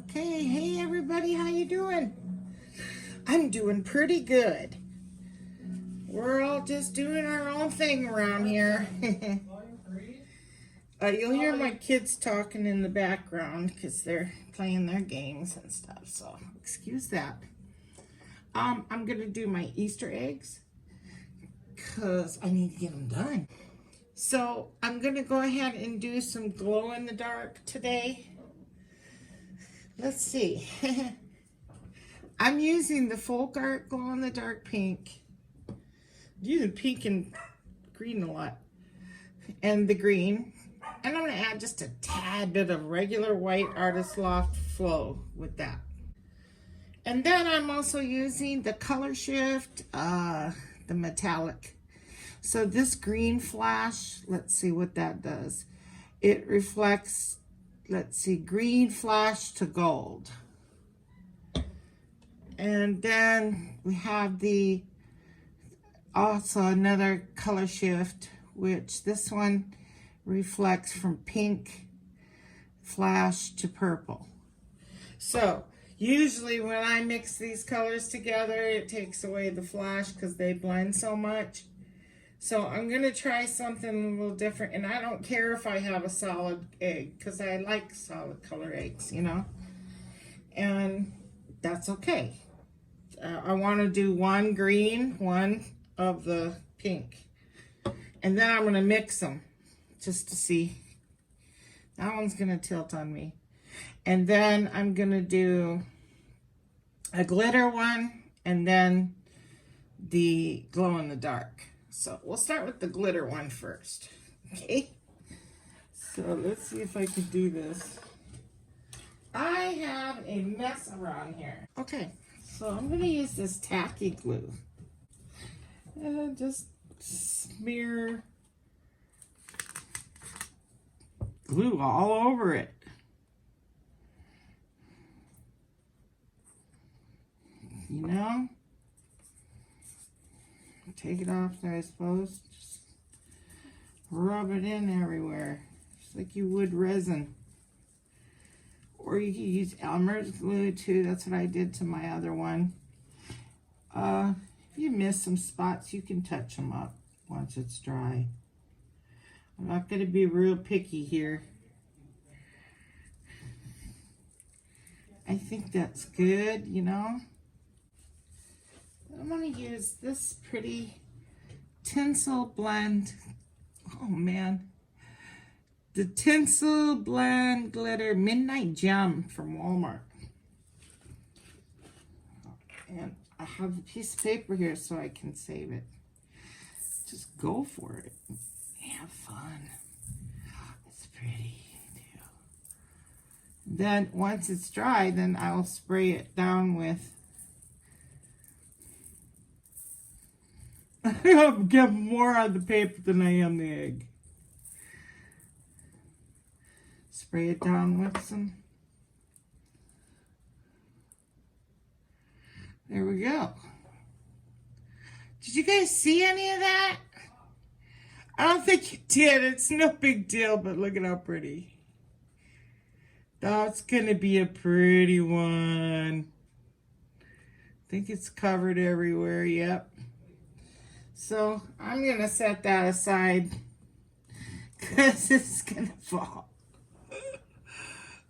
Okay, hey everybody, how you doing? I'm doing pretty good. We're all just doing our own thing around here. You'll hear my kids talking in the background because they're playing their games and stuff, so excuse that. I'm gonna do my Easter eggs because I need to get them done. So I'm gonna go ahead and do some glow in the dark today. Let's see. I'm using the Folk Art Glow in the Dark pink. I'm using pink and green a lot. And the green. And I'm going to add just a tad bit of regular white Artist Loft Flow with that. And then I'm also using the Color Shift, the metallic. So this green flash, let's see what that does. It reflects, let's see, green flash to gold. And then we have the also another color shift, which this one reflects from pink flash to purple. So usually when I mix these colors together, it takes away the flash because they blend so much. So I'm going to try something a little different, and I don't care if I have a solid egg because I like solid color eggs, you know, and that's okay. I want to do one green, one of the pink. And then I'm going to mix them just to see. That one's going to tilt on me. And then I'm going to do a glitter one and then the glow in the dark. So we'll start with the glitter one first. Okay. So let's see if I can do this. I have a mess around here. Okay. So I'm going to use this tacky glue and just smear glue all over it. You know, take it off there, I suppose. Just rub it in everywhere, just like you would resin. Or you can use Elmer's glue too. That's what I did to my other one. If you miss some spots, you can touch them up once it's dry. I'm not going to be real picky here. I think that's good, you know. I'm going to use this pretty tinsel blend. Oh man. The Tinsel Blend Glitter Midnight Gem from Walmart. And I have a piece of paper here so I can save it. Just go for it. Have fun. It's pretty too. Then once it's dry, then I'll spray it down with I'm getting more on the paper than I am the egg. Spray it down with some. There we go. Did you guys see any of that? I don't think you did. It's no big deal, but look at how pretty. That's going to be a pretty one. I think it's covered everywhere. Yep. So I'm going to set that aside because it's going to fall.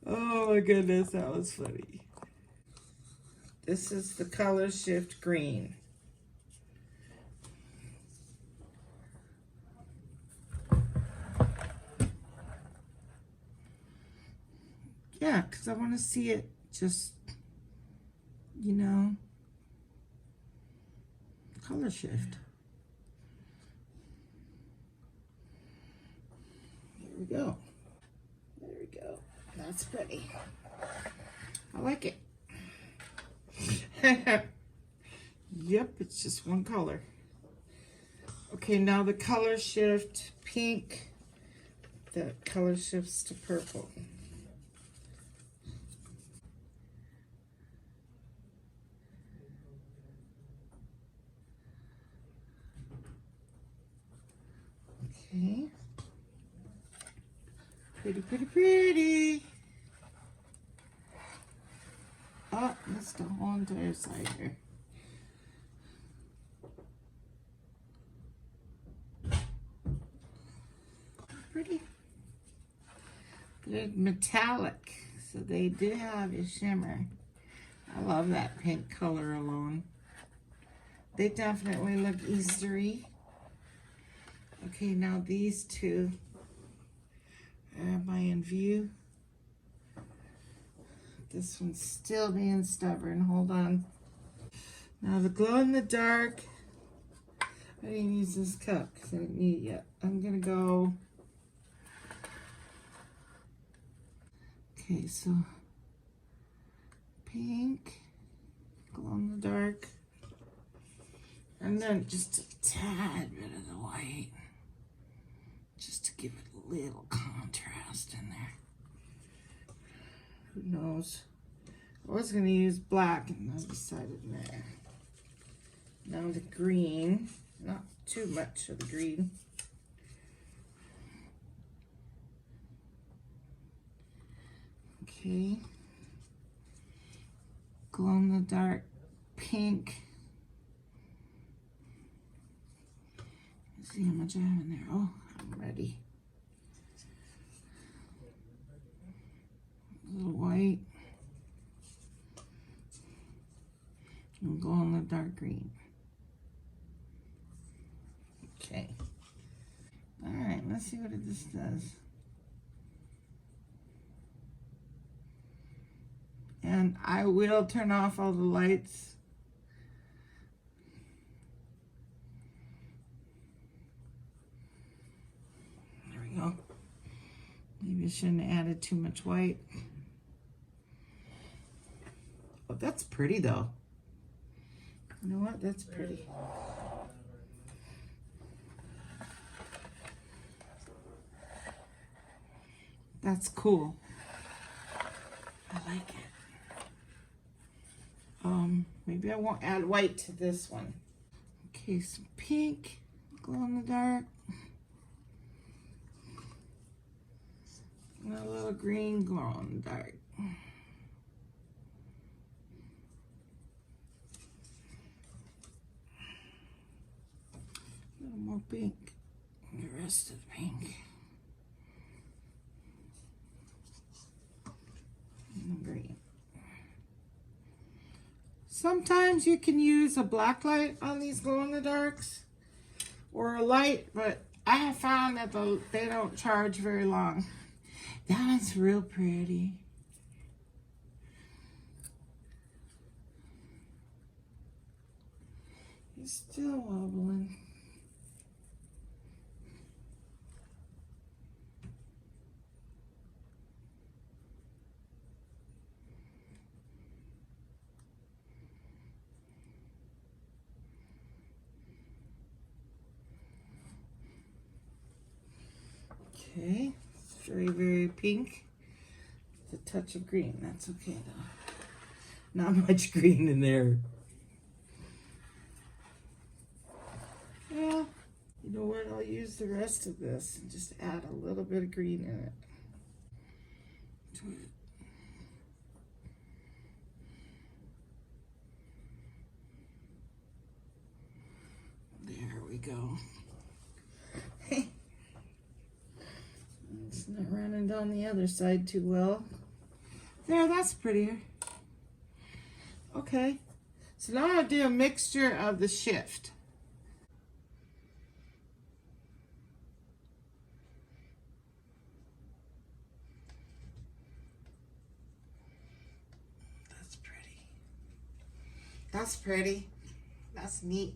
Oh my goodness, that was funny. This is the Color Shift Green. Yeah, because I want to see it just, you know, color shift. There we go. There we go. That's pretty. I like it. Yep, it's just one color. Okay, now the color shift pink. The color shifts to purple. Okay. Pretty, pretty, pretty. Oh, missed the whole entire side here. Pretty. Good metallic. So they do have a shimmer. I love that pink color alone. They definitely look Eastery. Okay, now these two. Am I in view? This one's still being stubborn. Hold on. Now the glow in the dark. I didn't use this cup because I didn't need it yet. I'm gonna go. Okay, so pink, glow in the dark, and then just a tad bit of the white, just to give it a little contrast in there. Who knows? I was going to use black, and I decided nah. Now the green, not too much of the green. Okay. Glow in the dark pink. Let's see how much I have in there. Oh, I'm ready. A little white. And glow in the dark green. Okay. All right, let's see what this does. And I will turn off all the lights. There we go. Maybe I shouldn't have added too much white. Oh, that's pretty though. You know what? That's pretty. That's cool. I like it. Maybe I won't add white to this one. Okay, some pink, glow in the dark. And a little green, glow in the dark. A little more pink. And the rest of the pink. And the green. Sometimes you can use a black light on these glow-in-the-darks or a light, but I have found that they don't charge very long. That one's real pretty. He's still wobbling. Okay, it's very, very pink. With a touch of green. That's okay though. Not much green in there. Yeah, you know what? I'll use the rest of this and just add a little bit of green in it. There we go. It's not running down the other side too well. There, that's prettier. Okay, so now I'll do a mixture of the shift. That's pretty. That's pretty. That's neat.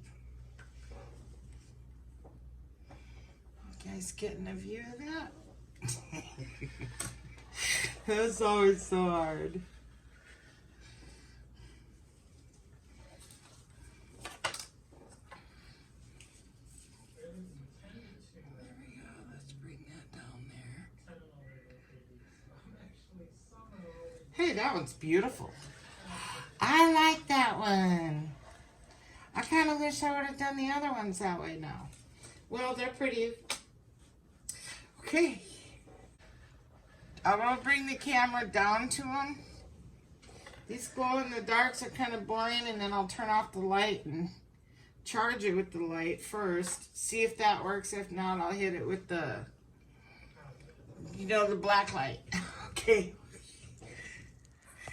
You guys getting a view of that? That's always so hard. There we go. Let's bring that down there. Hey, that one's beautiful. I like that one. I kind of wish I would have done the other ones that way now. Well, they're pretty. Okay. I'm going to bring the camera down to them These glow-in-the-darks are kind of boring, and then I'll turn off the light and charge it with the light first. See if that works. If not, I'll hit it with the, the black light. Okay.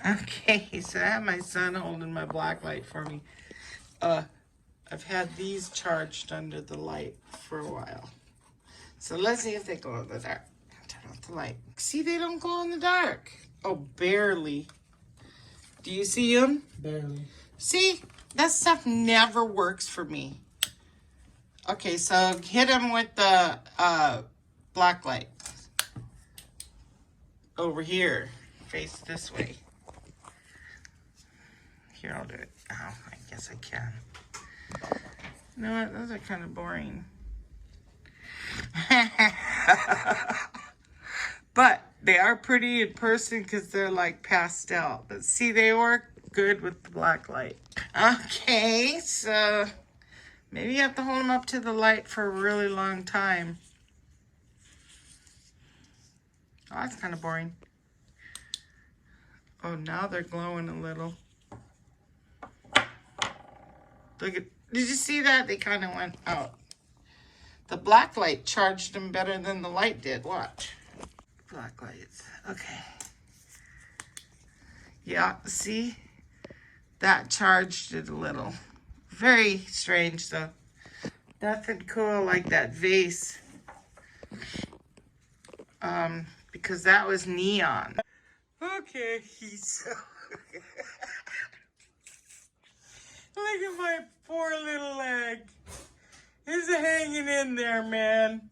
Okay, so I have my son holding my black light for me. I've had these charged under the light for a while. So let's see if they glow in the dark. Turn off the light. See, they don't glow in the dark. Oh, barely. Do you see them? Barely. See, that stuff never works for me. Okay, so hit them with the black light. Over here. Face this way. Here, I'll do it. Oh, I guess I can. You know what? Those are kind of boring. But they are pretty in person because they're like pastel. But see, they work good with the black light. Okay, so maybe you have to hold them up to the light for a really long time. Oh, that's kind of boring. Oh, now they're glowing a little. Look at, did you see that? They kind of went out. The black light charged them better than the light did. Watch. Black lights. Okay. Yeah, see? That charged it a little. Very strange, though. Nothing cool like that vase. Because that was neon. Okay, he's... Look at my poor little leg. It's hanging in there, man.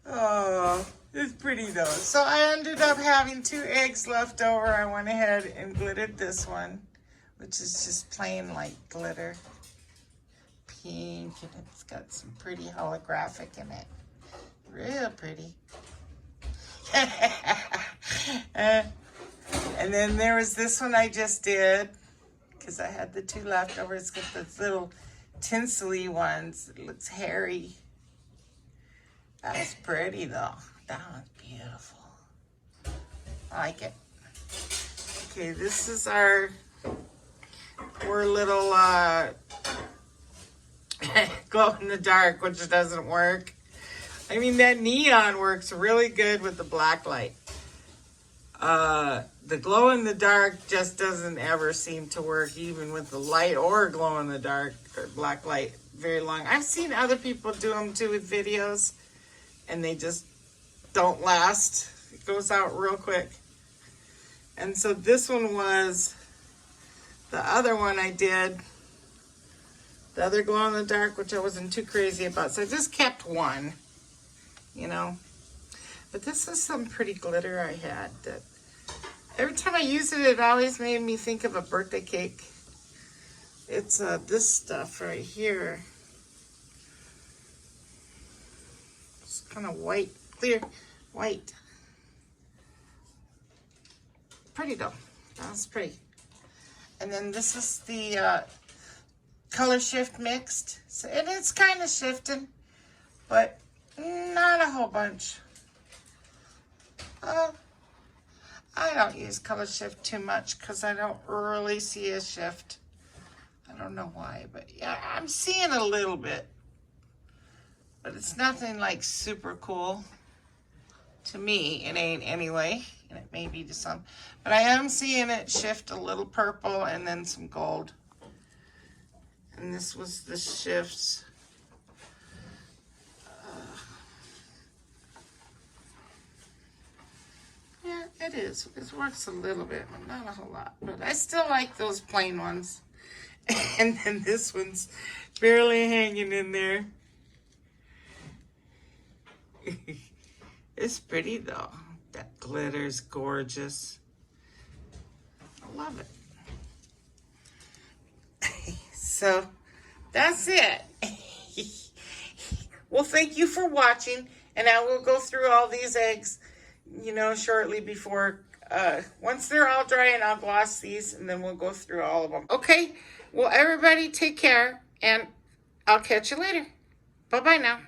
Oh, it's pretty though. So I ended up having 2 eggs left over. I went ahead and glittered this one, which is just plain light glitter. Pink, and it's got some pretty holographic in it. Real pretty. And then there was this one I just did, because I had the 2 left over. It's got those little tinsely ones. It looks hairy. That was pretty though. That one's beautiful. I like it. Okay, this is our poor little glow in the dark, which doesn't work. I mean, that neon works really good with the black light. The glow in the dark just doesn't ever seem to work, even with the light or glow in the dark or black light, very long. I've seen other people do them too with videos, and they just don't last. It goes out real quick. And so this one was the other one I did, the other glow in the dark, which I wasn't too crazy about. So I just kept one, you know. But this is some pretty glitter I had that every time I use it, it always made me think of a birthday cake. It's this stuff right here. It's kind of white, clear, white. Pretty though. That's pretty. And then this is the color shift mixed. So, and it's kind of shifting, but not a whole bunch. I don't use color shift too much because I don't really see a shift. I don't know why, but yeah, I'm seeing a little bit. But it's nothing like super cool. To me, it ain't anyway. And it may be to some. But I am seeing it shift a little purple and then some gold. And this was the shifts. Yeah, it is. It works a little bit, but not a whole lot. But I still like those plain ones. And then this one's barely hanging in there. It's pretty though. That glitter's gorgeous. I love it. So that's it. Well, thank you for watching. And I will go through all these eggs, you know, shortly before, once they're all dry, and I'll gloss these, and then we'll go through all of them. Okay, well, everybody take care, and I'll catch you later. Bye-bye now.